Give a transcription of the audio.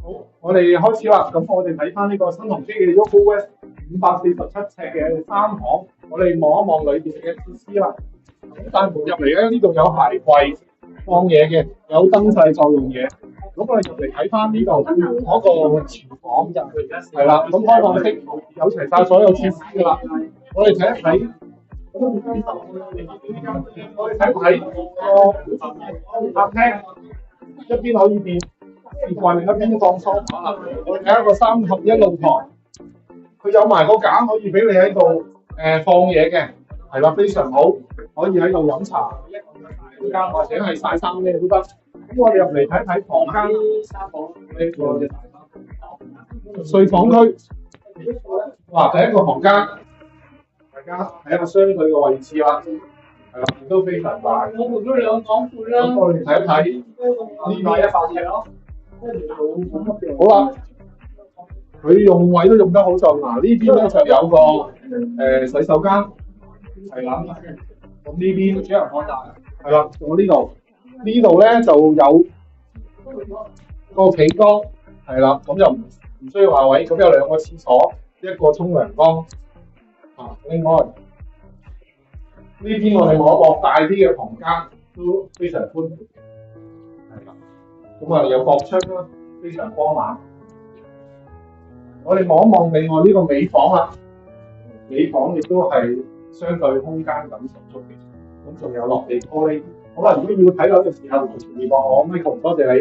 好，我哋開始啦。咁我哋睇翻呢個新鴻基嘅 Yogo West 547尺嘅三房，我哋望一望裏邊嘅設施啦。咁大門入嚟咧，呢度有鞋櫃放嘢嘅，有燈掣作用嘅。咁我哋入嚟睇翻呢度嗰個廚房就係啦。咁開放式有齊晒所有設施㗎啦。我哋睇一睇。我哋睇睇個客廳，一邊可以變衣櫃，另一邊放梳化。我哋睇一個3合1露台，佢有埋個架可以俾你喺度放嘢嘅，係啦，非常好，可以喺度飲茶、間或者係曬衫咩都得。咁我哋入嚟睇睇房間，呢個睡房區，哇，第一個房間。大家睇下相對嘅位置啦，係啦，都非常大。咁我哋睇一睇呢個100尺咯。好啦，佢用位都用得好盡嗱，呢邊咧就有個洗手間，係啦。咁呢邊主人房係啦，仲有呢度咧就有個企缸，係啦，咁就唔需要話位，咁有2個廁所，一個沖涼缸。另外呢邊我哋望一望大啲嘅房間都非常寬闊，係啦。咁啊有角窗啦，非常光猛。我哋望一望另外呢個尾房啦，尾房亦都係相對空間感十足嘅。咁仲有落地玻璃。好啦，如果要睇樓嘅時候，隨便望我 Michael，多謝你。